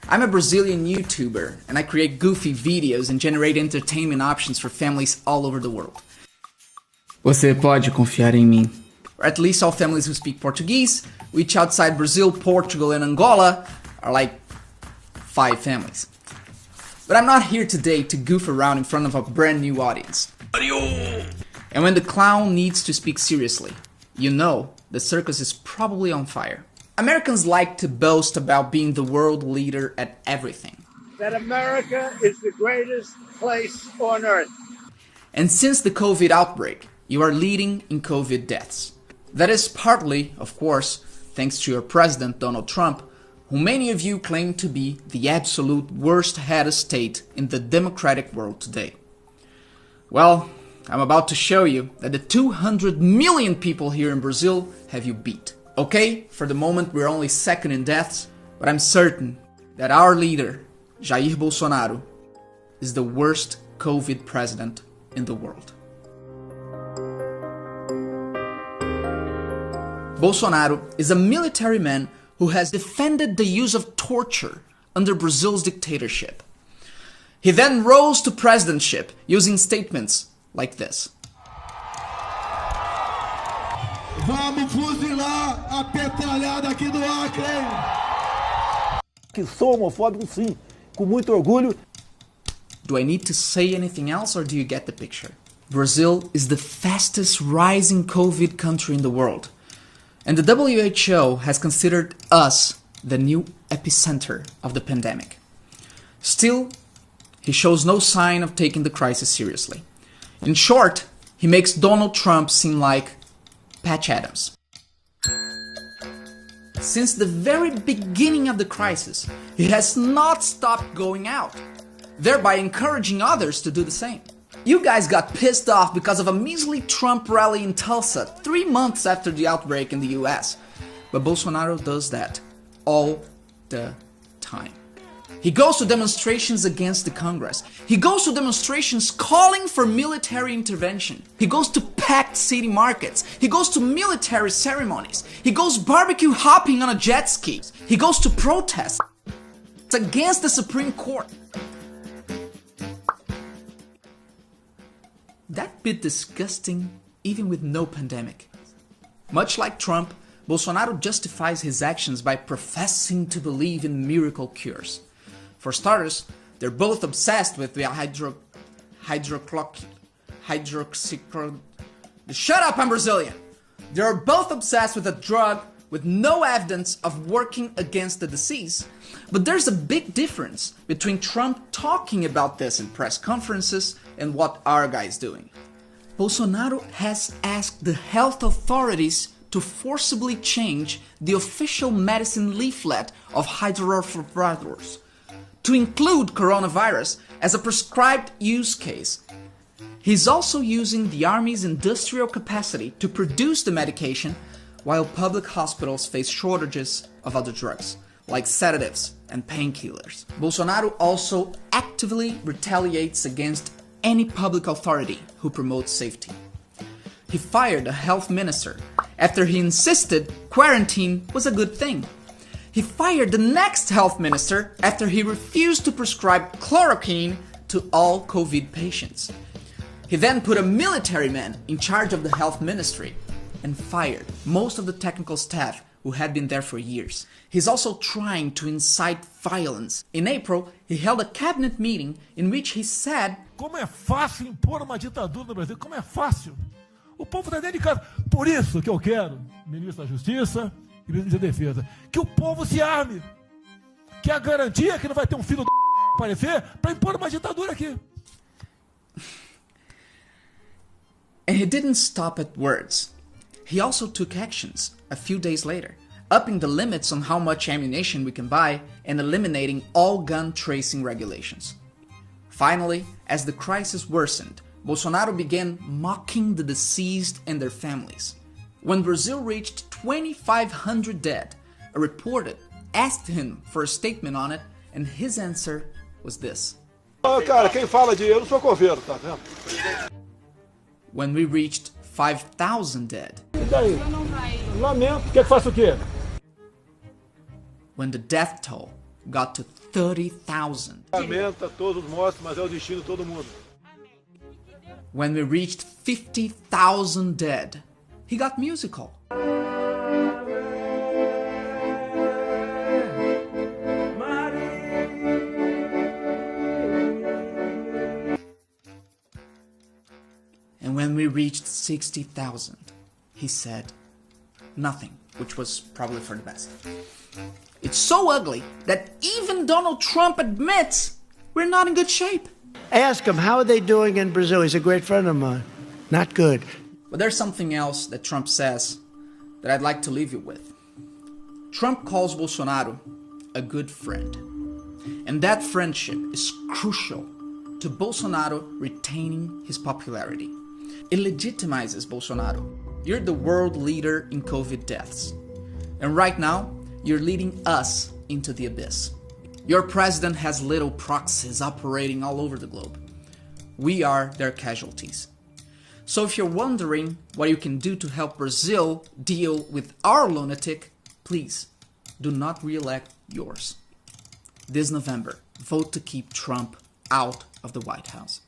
I'm a Brazilian YouTuber, and I create goofy videos and generate entertainment options for families all over the world. Você pode confiar em mim. Or at least all families who speak Portuguese, which outside Brazil, Portugal, and Angola are like 5 families. But I'm not here today to goof around in front of a brand new audience. And when the clown needs to speak seriously, you know the circus is probably on fire. Americans like to boast about being the world leader at everything. That America is the greatest place on earth. And since the COVID outbreak, you are leading in COVID deaths. That is partly, of course, thanks to your president, Donald Trump, who many of you claim to be the absolute worst head of state in the democratic world today. Well, I'm about to show you that the 200 million people here in Brazil have you beat. Okay, for the moment we're only second in deaths, but I'm certain that our leader, Jair Bolsonaro, is the worst COVID president in the world. Bolsonaro is a military man who has defended the use of torture under Brazil's dictatorship. He then rose to presidentship using statements like this. Vamos fuzilar a petralhada aqui do Acre! Que sou homofóbico, sim, com muito orgulho. Do I need to say anything else, or do you get the picture? Brazil is the fastest rising COVID country in the world. And the WHO has considered us the new epicenter of the pandemic. Still, he shows no sign of taking the crisis seriously. In short, he makes Donald Trump seem like Patch Adams. Since the very beginning of the crisis, he has not stopped going out, thereby encouraging others to do the same. You guys got pissed off because of a measly Trump rally in Tulsa 3 months after the outbreak in the US. But Bolsonaro does that all the time. He goes to demonstrations against the Congress. He goes to demonstrations calling for military intervention. He goes to packed city markets. He goes to military ceremonies. He goes barbecue hopping on a jet ski. He goes to protests against the Supreme Court. That bit disgusting even with no pandemic. Much like Trump, Bolsonaro justifies his actions by professing to believe in miracle cures. For starters, they're both obsessed with the Shut up, I'm Brazilian! They're both obsessed with a drug with no evidence of working against the disease. But there's a big difference between Trump talking about this in press conferences and what our guy's doing. Bolsonaro has asked the health authorities to forcibly change the official medicine leaflet of hydrofluorocarbons to include coronavirus as a prescribed use case. He's also using the Army's industrial capacity to produce the medication while public hospitals face shortages of other drugs, like sedatives and painkillers. Bolsonaro also actively retaliates against any public authority who promotes safety. He fired a health minister after he insisted quarantine was a good thing. He fired the next health minister after he refused to prescribe chloroquine to all COVID patients. He then put a military man in charge of the health ministry and fired most of the technical staff who had been there for years. He's also trying to incite violence. In April, he held a cabinet meeting in which he said, Como é fácil impor uma ditadura no Brasil, como é fácil. O povo está dentro de casa. Por isso que eu quero, ministro da Justiça e ministro da Defesa, que o povo se arme. Que é a garantia que não vai ter filho da aparecer para impor uma ditadura aqui. And he didn't stop at words. He also took actions a few days later, upping the limits on how much ammunition we can buy and eliminating all gun tracing regulations. Finally, as the crisis worsened, Bolsonaro began mocking the deceased and their families. When Brazil reached 2,500 dead, a reporter asked him for a statement on it, and his answer was this. Cara, quem fala de eu não sou coveiro, tá vendo? When we reached 5,000 dead. E daí? Lamento. Quer que faça o quê? When the death toll got to 30,000. Lamenta todos os mortos, mas é o destino de todo mundo. When we reached 50,000 dead, he got musical. And when we reached 60,000, he said nothing, which was probably for the best. It's so ugly that even Donald Trump admits we're not in good shape. Ask him, how are they doing in Brazil? He's a great friend of mine. Not good. But there's something else that Trump says that I'd like to leave you with. Trump calls Bolsonaro a good friend. And that friendship is crucial to Bolsonaro retaining his popularity. It legitimizes Bolsonaro. You're the world leader in COVID deaths. And right now, you're leading us into the abyss. Your president has little proxies operating all over the globe. We are their casualties. So if you're wondering what you can do to help Brazil deal with our lunatic, please do not re-elect yours. This November, vote to keep Trump out of the White House.